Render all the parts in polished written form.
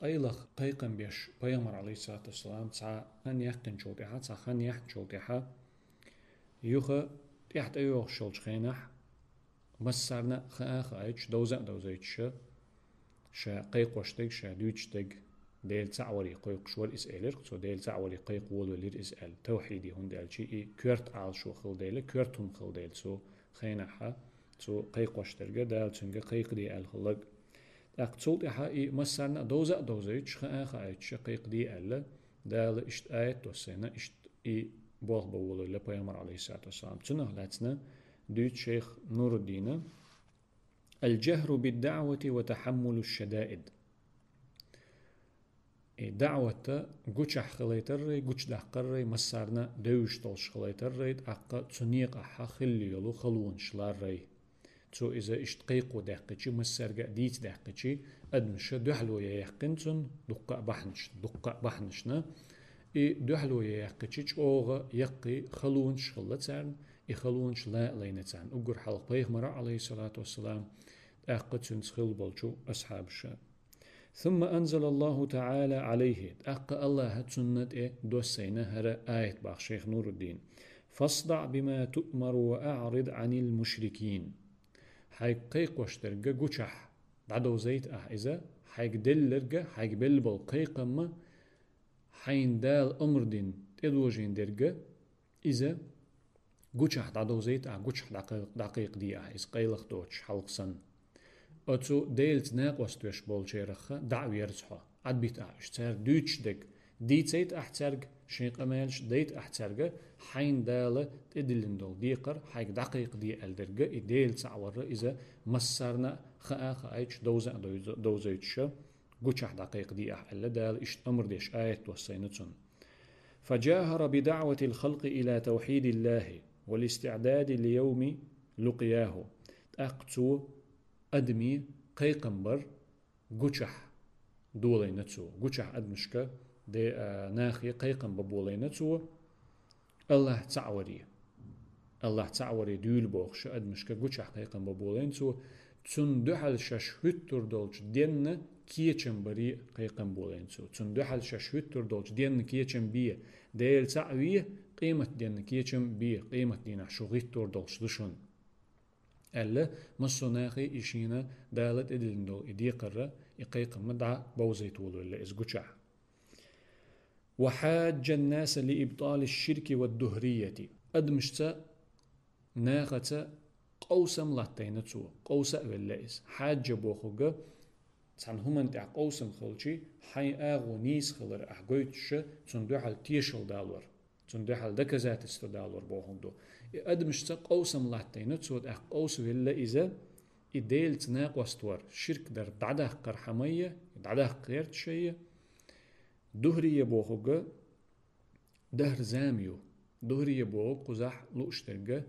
قيلخ قيقم بيش بيامر عليه الصلاة والسلام تسعى أن يحقن شوطيحة تسعى خان يحقن شوطيحة يوخا تحت أيوه شلش خينح مسارنا خاخ أيش دوزيتش شا قيق وشتك شا دوتشتك ديل تعوري قيق شوال إسئلر سو ديل تعوري قيق ولولير إسئل توحيدي هون ديل شيء كورت عال شو خل ديل كورتهم خل ديل سو خينحة سو قيق وشترجة دال تنجة قيق دي الخلق أقصد إحا مسارنا دوزيتش خاخ أيش قيق دي ألا دال إشت آيت توسينا إشت بوغ بولو لبيامر عليه الصلاة والسلام تنه لاتنا دوت شيخ نور الدين الجهر بالدعوة وتحمل الشدائد دعوة قوشح خليتري قوش دحقري مسارنا دوش طلش خليتري أقا تنيق أحا خلي يلو خلون شلاري تو إذا اشتقيقو دحقشي مسارقا ديت دحقشي أدمشا دحلو يحقنتن دقا بحنشنا دحلو يحقشيش أوغا يقي خلون شخلتان خلون شلا لينتان أقر حلق بيغمر عليه الصلاة والسلام أقد سنسخل بلشو أصحاب الشام ثم أنزل الله تعالى عليه أقا الله سنة دوسينا هر آية باق شيخ نور الدين فاصدع بما تؤمر وأعرض عن المشركين حيق قيق وشترقى قوشح بعدو زيت إذا حيق دلرقى حيق بلبل قيقا ما حين دال أمر دين تدوجين درقى إذا قوشح بعدو زيت قوشح دقيق دي إذا قيلق دوش حلق سن أتو ديلت ناقوس توش بولشيرخة دعوة يرزحة عد بيت اشتر دوتش دك ديت سيت احترق شيق امالش ديت احترق حين دالة تدلن دول ديقر حيق دقيق دي الدرقة ديل تعور إذا مسارنا خاخ ايش دوزيتش قوشح دقيق دي احل دال اشت امر ديش آية توسينتون فجاهر بدعوة الخلق إلى توحيد الله والاستعداد ليوم لقياه أقتو أدمي قيقنبر قوشح دولي نتسو قوشح أدمشك دي ناخي قيقن ببولي نتسو الله تعوري دول بوخش أدمشك قوشح قيقن ببولي نتسو تون دحل شش هتر دولش دين كيچن بري قيقن بولي نتسو تون دحل شش هتر دولش دين كيچن بيه ديل تعوي قيمة دين كيچن بيه قيمة دين شو هتر دولش دشون ألا مصناخي إشينا دالت إدلندو إدي قرة إقيق مدع بوزيتولو إلا إزقوشع وحاج الناس لإبطال الشرك والدهرية أدمشتا ناختا قوسم لاتينتسو قوسا واللائس حاج بوخوغا تسان همان تع قوسم خلشي حي آغو نيس خلر أحقويتش تندوحل تيشل دالور تندوحل دكزات استدالور بوخوغدو أدمشتا قوسم لاتينو تسود أخ قوس ولا إذا إديل تناق وستور شرك در دعده قرحمية دعده قيرت شيء دهرية بوخوغا دهر زاميو دهرية بوخ قزح لوشترغا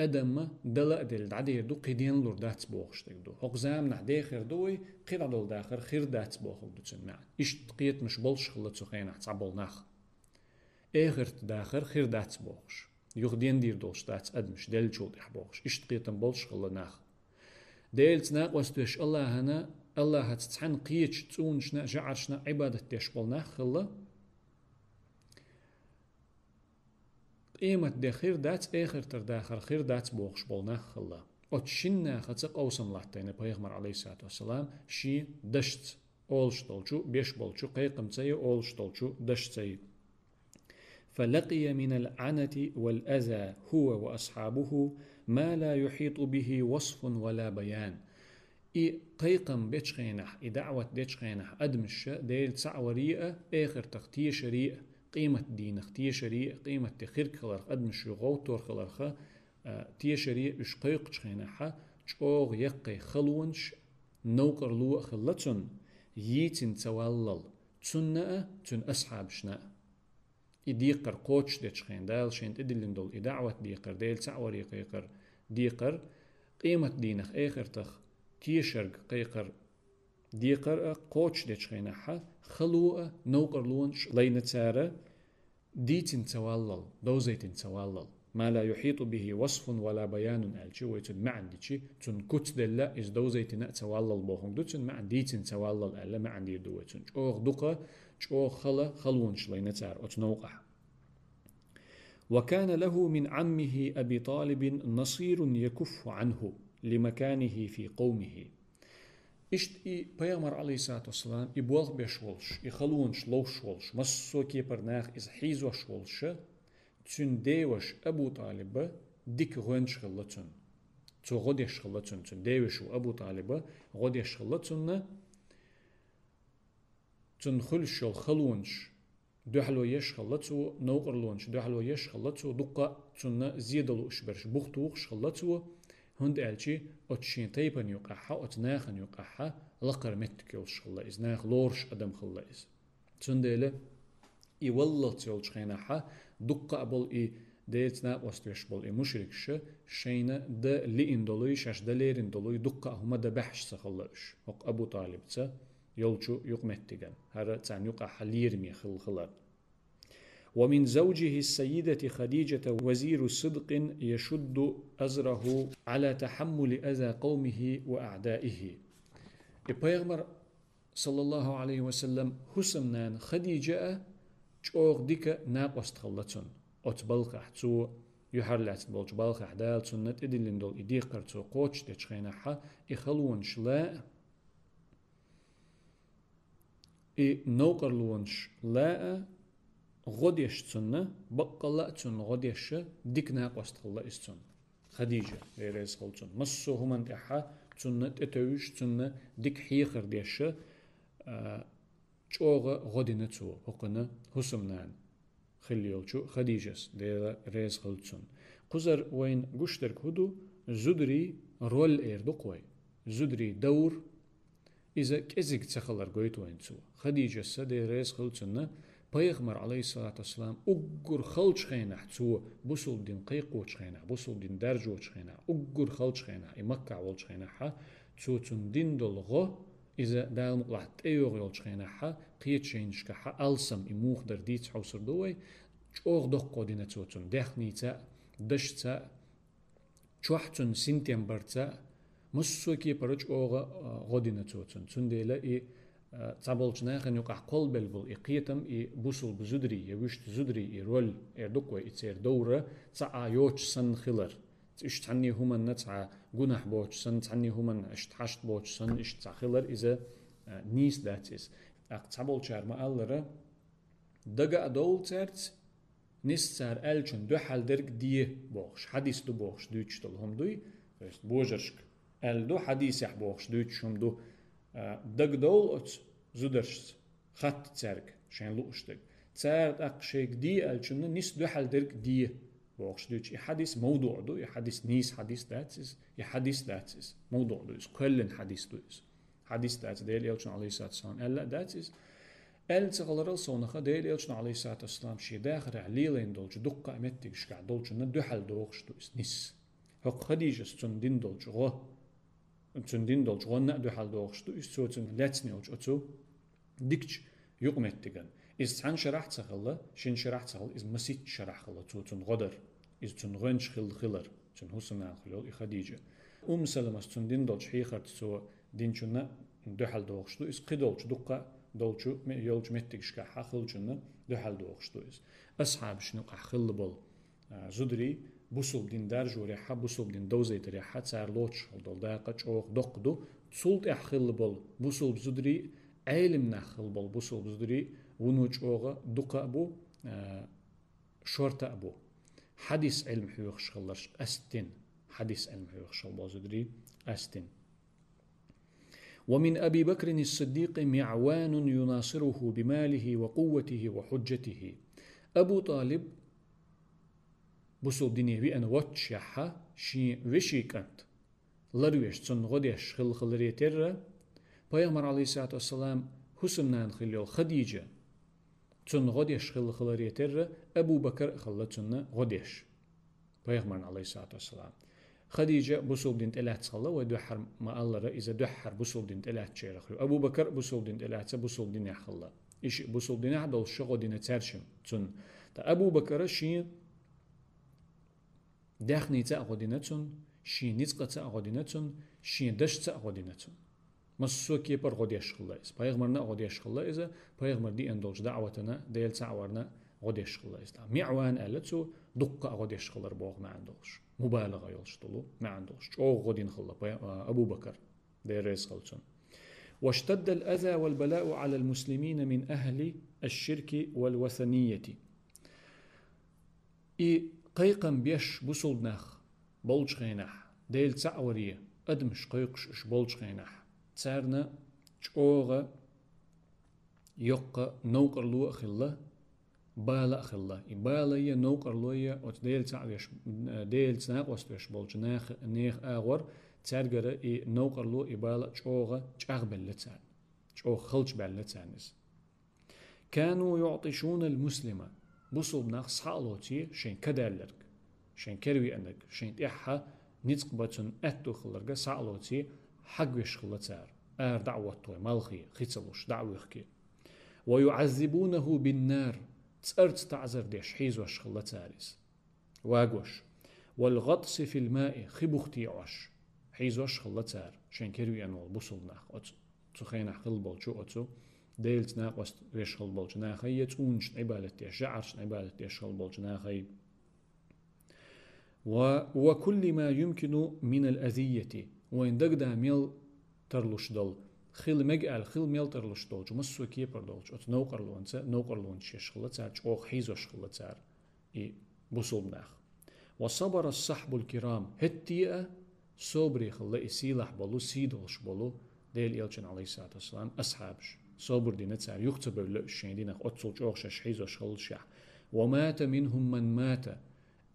أدم دلا دل دعده يردو قيدين لور داتس بوخشترغدو حق زام نحدي خير دوي قير دول داخر خير داتس بوخوغدو تسمع إشت قيت مش بولش خلت سخين احتعبول ناخ إيغرت داخر خير داتس بوخش يخدين دير دولش داتس أدمش ديل شول يحبوخش إشت قيتن بولش خلا ناخ ديل تناق وستوش الله هنا الله هتتحن قيتش تونشنا جعرشنا عبادة تشبول ناخ خلا قيمة دي خير داتس إيخر تر داخر خير داتس بوخش بول ناخ خلا وتشنا خطق أوسم لحتين بيغمر عليه الصلاة والسلام شي دشت أولش طولشو بيش بولشو قيقم تسي أولش طولشو دشت تسي فلقي من العنة والأذى هو وأصحابه ما لا يحيط به وصف ولا بيان قيقم بيتشخينح دعوة بيتشخينح أدمش ديل تعوريئة آخر تختي شريئة قيمة دين اختي شريئة قيمة تخيرك خلرخ أدمش يغوتور خلرخ تي شريئة إش قيق تشخينحها تشوغ يقي خلونش نوكر لو خلتن ييتن توالل تنأ تن أصحاب شنأ ديقر قوتش ديتشخين دال شين تدلن دول دعوة ديقر ديل تعوري قيقر ديقر قيمة دينخ آخر تخ تيشرق قيقر ديقر قوتش ديتشخينحها خلوة نوقر لونش لينة سارة ديتن توالل دوزيتن توالل ما لا يحيط به وصف ولا بيان ألشي ويتن ما عندي شي تن كت دلا إز دوزيتنا تسوال البوهم دو تن ما عندي تن تسوال الألا ما عندي دوتن أوغ دقة أوغ خلون شلين تار أتنوقع. وكان له من عمه أبي طالب نصير يكف عنه لمكانه في قومه. إشت بيغمر عليه الصلاة والسلام يبوغ بيشولش يخلونش لوشولش مسو كي برناخ إز حيزوشولش تن ديوش أبو طالب ديك غنش خلتن تو غديش خلتن تن ديوش أبو طالب غديش خلتن تن خلش الخلونش دوحلو يش خلتو نوقرلونش دوحلو يش خلتو دقة تن زيدلو إشبرش بوختوخش خلتو هند ألشي أتشين تيبن يقحها أتناخن يقحها لقر متكيلش خلا إز ناخ لورش أدم خلا إز تنديله يولل تيولش خيناحا دقة أبل ديتنا وستوش بول مشركش شينا دا لين دولوي شاش دا ليرين دولوي دقة هما دا بحش سخلاش وق أبو طالب تا يولشو يقمتيغان هذا تان يقحها ليرمي خلال. ومن زوجه السيدة خديجة وزير صدق يشد أزره على تحمل أذى قومه وأعدائه. البيغمر صلى الله عليه وسلم حسمنان خديجة جوغ ديك ناقوست خلتون أتبلقح تو يحرلات بولج بلقح دال سنة إدلين دول إديقر تو قوش تشخيناحا إخلونش لا نوقرلونش لا غديش تسنة بقلا تسن غديش ديك ناقوست خلا استن خديجة ريز خلتون مسو همان تحا تسنة تتوش تسنة ديك حيخر ديش جوغ غدينة تو هقنا حسمنان خليولشو خديجس دير ريز خلتون قزر وين قشترك هدو زدري رول ايردو قوي زدري دور إذا كزيك تخلر قويت وين تو خديجس دير ريز خلتون بيغمر عليه الصلاة والسلام أقر خلش خينح تو بوصل دين قيقوش خينح بوصل دين درجوش خينح أقر خلش خينح إمكع والش خينح تو تندين دلغو إذا دال مقلع تأيوغ يولش خينح قيت شينش كحا ألسم إموخ در ديت حوصر دوي جوغ دقو دينا توتن دخني تا دش تا چوحتن سنتيمبر تا مسو كي برج أوغ غدينا توتن تنديلا تابلش ناخن يقع قلب البل إقيتم بوصل بزدري يوشت زدري رول إردقوة إتسير دورة تسعى يوش سن خلر اشتعني هما نتسعى جناح بوش سن تعني هما اشتحشت بوش سن اشتسع خلر إذا نيس داتيس تابلش ما ألرا دقا دول ترت نستار ألشن دو حال درك دي بوش حديث دو بوش دوش دلهم دوي بوجرشك دو حديث يح بوش دوش هم دو دق دول أت زدرشت خط تسرق شين لوشتك تسرق أقشيك دي ألشنا نيس دو حال درك دي بوش دوش يحدث موضوع دو يحدث نيس حديث داتس يحدث داتس موضوع دو كلن حديث دو حديث داتس ديل يلشن عليه الصلاة والسلام ألا داتس تغلر الصونخة ديل يلشن عليه الصلاة والسلام شي داخل عليلين دولج دقة متك شكع دولج ندو حال دوغش دو نيس هق خديجة تندين دولج غو تندين دولج غو نقدو حال دوغش دو تن لاتني أوج أتو ديكش يقمتكن إز تحن شرح تخلا شين شرح تخل إز مسيت شرح خلا تن غدر إز تن غنش خلر تن حسن خلول خديجة سلمة تندين دولج حيخر تسو دين شنا دو حال دوغش دو إز قدولج دقة دولشو يولج متكش كحخل جنة دو حال دوغش دو إز أصحاب شنو أخل بول زدري بوصل دين درجو ريحة بوصل دين دوزيت ريحة تسار لوتش دول داقج أوغ دقدو تسولت أخل بول بوصل بزدري علم نخل بول بوصل بزدري ونوج أوغ دقا أبو شورت أبو حديث علم حيوخ شغلش أستن حديث علم حيوخ شغل زدري أستن. ومن أبي بكر الصديق معوان يناصره بماله وقوته وحجته. أبو طالب بوصل ديني بي أنا واتشيحا شي وشي كانت لرويش تن غديش خل ريتر بيغمر عليه الصلاة والسلام حسمنان خليل خديجة تن غديش خل ريتر أبو بكر خلتن غديش بيغمر عليه الصلاة والسلام خديجة بوصل دين تلات صلى ودحر ما الله إذا دحر بوصل دين تلات شيء أبو بكر بوصل دين تلات بوصل دين يحلا إيش بوصل دين عدل شغل دين ترشم تن أبو بكر شيء داخني تأغدينتون شين نيتقى تأغدينتون شين دش تأغدينتون مسو كيبر غوديش خلاص بايغمرنا غوديش خلاص بايغمر دي اندولج دعوتنا ديل تعورنا غوديش خلاص ميعوان قالتو دقة غوديش خلر بوغ ما عندوش مبالغة يلشطلو ما عندوش او غودين خلا ابو بكر دير ريس خلصون واشتد الأذى والبلاء على المسلمين من أهل الشرك والوثنية إي قيقم بيش بوصل نخ بولج خينح ديل تعورية أدمش قيقش بولج خينح تسارنا تشوغ يقى نوقر لو أخلا بالا أخلا بالا ي نوقر لو ي ديل تعويش ديل تناق وستوش بولج نيخ آغور تارجر إي نوقر لو إبالة تشوغ تشاغ بلتان تشوغ خلش بلتانس كانوا يعطشون المسلمة بوصل بناخ صحالوتي شين كدالرك شين كروي أنك شين تيحها نتقبتن أتو خلرق صحالوتي حقوش خلتار دعوة مالخي خيتلوش دعويخكي ويعذبونه بالنار تسأرت تعذر ديش حيزوش خلتاريس واقوش والغطس في الماء خبختي عوش حيزوش خلتار شين كروي أنوال بوصل ناخ أتو تخينا خل بولشو أتو ديلت ناقص ويش خل بولش ناخي تونش عبالة تيش جعرش عبالة تيش خل بولش ناخي وكل ما يمكن من الأذية وين دقدا ميل ترلوش دل خيل مجال خيل ميل ترلوش دلج مسو كيبر دلج أت نوقر لونسا نوقر لونش خلتار تشوخ حيزوش خلتار إي بوصل ناخ وصبر الصحب الكرام هتيئة صبري خلا إسيلح بلو سيدولش بلو ديل إلشن عليه الصلاة والسلام أصحابش صبر دينا تسار يختبر لأشين دينا أتصل جوغش حيزوش خلشح ومات منهم من مات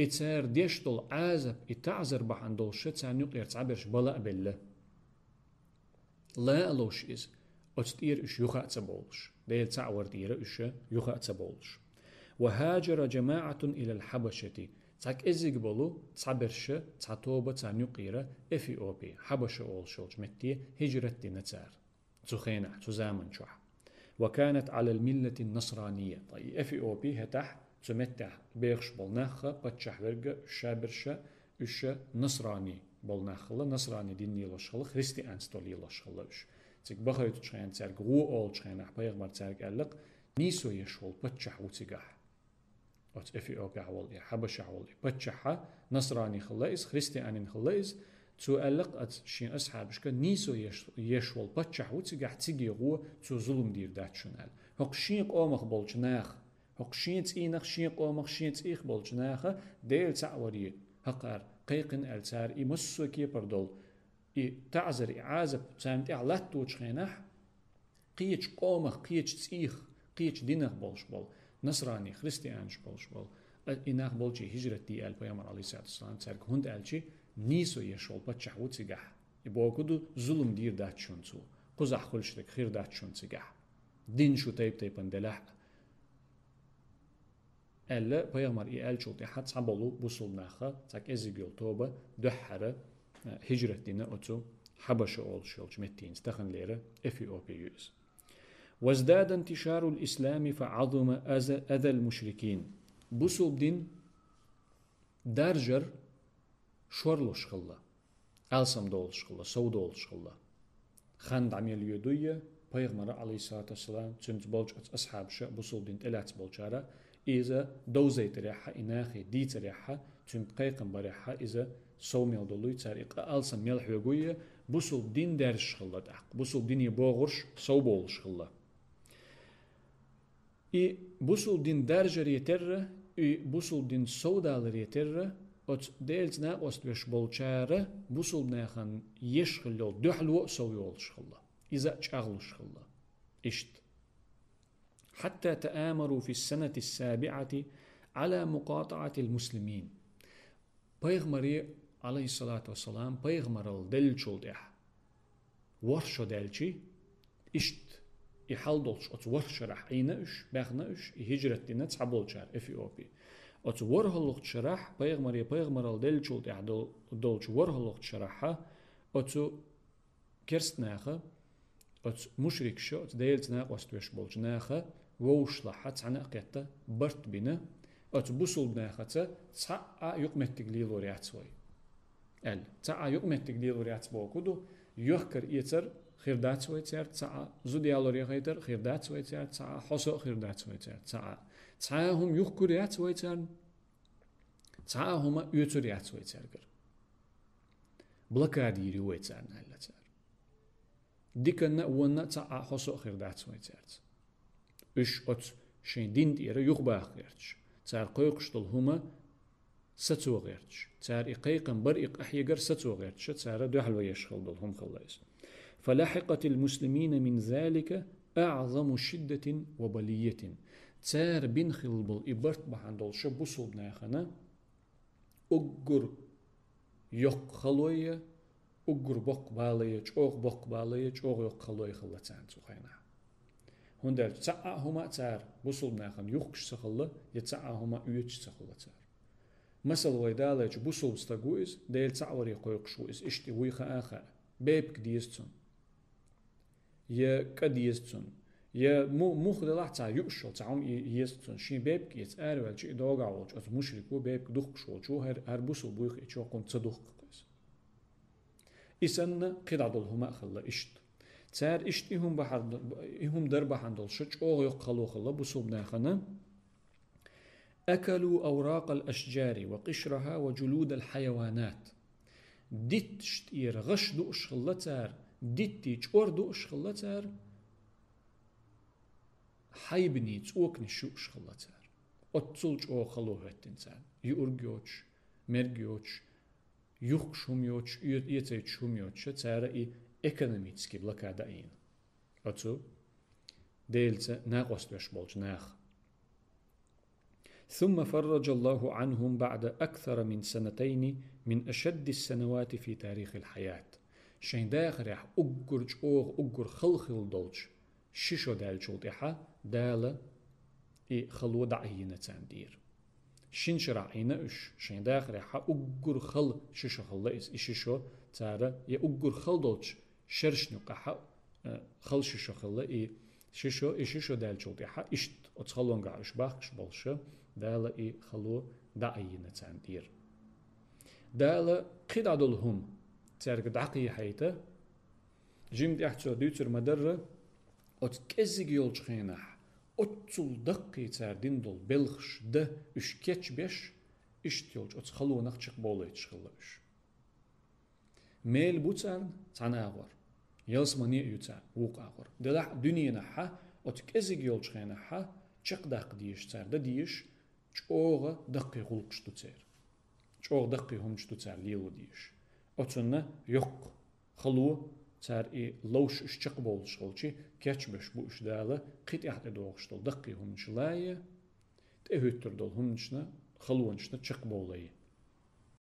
إتسار ديشتل عازب إتعزر بحندول شتسان يقير تعبرش بلا بالله لا ألوش إز أتطير إش يخا تبولش ديل تعور دير إش يخا تبولش وهاجر جماعة إلى الحبشة تاك إزيق بلو تعبرش تعطوبة تانيقيرة إثيوبي حبشة أول شلج متي هجرة دينا تسار تخينع تزامن شح وكانت على الملة النصرانية طيب إثيوبي هتح تمتح بيغش بلناخة بتشح ورقة شابرشة إش نصراني بلناخة نصراني ديني لشخل خريستيان ستولي لشخلش تك بخير تشخين تارك غو أول تشخين بيغمر تارك ألق نيسو يشول بتشح وتقح أت إثيوبيا حوالي حبشة حوالي بتشحة نصراني خلاص خريستيان خلاص تو ألق أت شين أصحابش كان نيسو يشول بتشح وتقح تيجي غو تو ظلم دير داتشنال هق شين قومخ بولجناخ هق شين تينخ شين قومخ شين تيخ بولجناخ ديل تعوري هقار قيقن ألتار إي مسو كي بردول إي تعزر إعازب تامت إعلات توجخينح قيش قومخ قيش تيخ قيش دينخ بولش بول نصراني خريستيانش بولش بول إناخ بولشي هجرة دي البيامر عليه الصلاة والسلام تارك هند ألشي نيسو يشول بتشح وتسجح يبوكدو ظلم دير داتشون تو قزح خلشتك خير داتشون تسجح دين شو تيب اندلح ألا بيامر إيال شو تحت صعبلو بوصل ناخا تاك إزيجيل توبة دحرة هجرة دينا أتو حبشة أول شلج متين استخن ليرة إثيوبيوز وازداد انتشار الإسلام فعظم أذى المشركين بوصل دين دارجر شورلوش خلا ألسم دولش خلا سو دولش خلا خند عميل يدوية بيغمر عليه الصلاة والسلام تنت بولج أصحاب شا بوصل دين تلات بولجارة إذا دوزي تريحة إناخي دي تريحة تنت قيقن بريحة إذا سو ميل دولوي تاريق ألسم ميل حيوغوية بوصل دين دارش خلا دحق بوصل دين يبوغرش سو بولش خلا إي بوصل دين دارجر يتر إي بوصل دين سو دالر يتر أت ديلت ناقص بيش بولشارة بوصل ناخن يشخلو دحلو سو يولش خلا إذا تشغلش خلا إشت حتى تآمروا في السنة السابعة على مقاطعة المسلمين بيغمري عليه الصلاة والسلام بيغمر الدلشو دح ورشو دلشي إشت يحلدولش أت ورش رح إيناش باغناش هجرة دينا تسعبولشار إثيوبي أت ورهلوخت شرح بيغمر الدلشو دح دولش ورهلوخت شرحها أت كرستناخه أت مشرك شو أت ديلت ناقص توش بولش ناخه ووش لحت عنا قيتا برت بنا أت بوصل بناخته تسعة يقمت تقليل وريات سوي تسعة يقمت تقليل وريات سوي كده يحكر إيتر خير دات سوي تسعة تسعة زوديال وريا خيتر خير دات سوي تسعة تسعة حصو خير دات سوي تسعة هم يحكر ريات سوي تسعة هم يوتر ريات سوي بلكادي ريوي تسعة نهلا تسعة ديكنا ونا تسعة حصو خير دات سوي إش أت شين دين ديره يخبا خيرتش تسعة قيقشتل هما ستو غيرتش تسعة إقيقن برئق أحيقر ستو غيرتش تسعة دو حلوة يشخل دلهم خلاص فلاحقت المسلمين من ذلك أعظم شدة وبلية تسار بين خلبل إبرت بحندل شبسو بناخنا أجر يق خلوية أجر بق بالية أوغ بق بالية أوغ يق خلوية خلتان سخينا هندر تسعة هما تسار بسو بناخن يقش سخلة يتسعة هما يوتش سخلة تسار مثل ويدالج بسو بستقويز ديل تسعوري قيقشويز اشتي ويخا آخر بيب كديستون يا كديستون يا مو خدلاح تاع يوشل تاعهم يستون شي بيب كيت ارول شي دوغا وش ات مشركو بيب دوخشو شو هر بوسو بوخ اتشو كون تصدوق قيس اسن قدادل هما خلا اشت تار اشتيهم بحر هم درب حندل شچ او يقلو خلا بوسو بناخنا اكلوا اوراق الاشجار وقشرها وجلود الحيوانات ديت شتير غش دوش خلتار ديتي چور دوش خلتار حيبني تسوكني شوش خلتار اتسلج او خلوه التنسان يورجوش مرجوش يخشم يوش يتيتشم يوش تارا اي ايكونوميتسكي بلاكاداين اتسو ديلتا ناقوست بولج ناخ ثم فرج الله عنهم بعد أكثر من سنتين من أشد السنوات في تاريخ الحياة شين داخل يح أجرج أوغ أجر خلخل دولج شيشو دالجول إحا دالة إي خلو دعينة تاندير شين شرعينا إش شين داخل يح أجر خل شيشو خلائز إشيشو تارا يا أجر خل دولج شرشنو قحا خل شيشو خلائي شيشو إشيشو دالجول إحا إشت أتخلون قاعش باخش بولشو دالة إي خلو دعينة تاندير دالة قدادلهم تارك دعقي حيته جيم دي احتسو ديوتر مدرة اتكزيق يولج خيناح اتسول دقي تار ديندل بلخش ده اش كيتش بيش اشت يولج اتخلو نخشق بوليتش خلاش ميل بوتان تانا اغور يلس مني يوتان ووق اغور دلح دنيا نحا اتكزيق يولج خيناح چق دق ديش تار ده ديش چوغ دقي غلقش تو تار چوغ دقي همش تو تار ليلو ديش اتسونا يق خلو تار اي لوش اشتق بولش خلشي كاتش بش بوش دالة قيت احد دوغشتل دقي همش لايه تهوتر دول همشنا خلونشنا چق بولي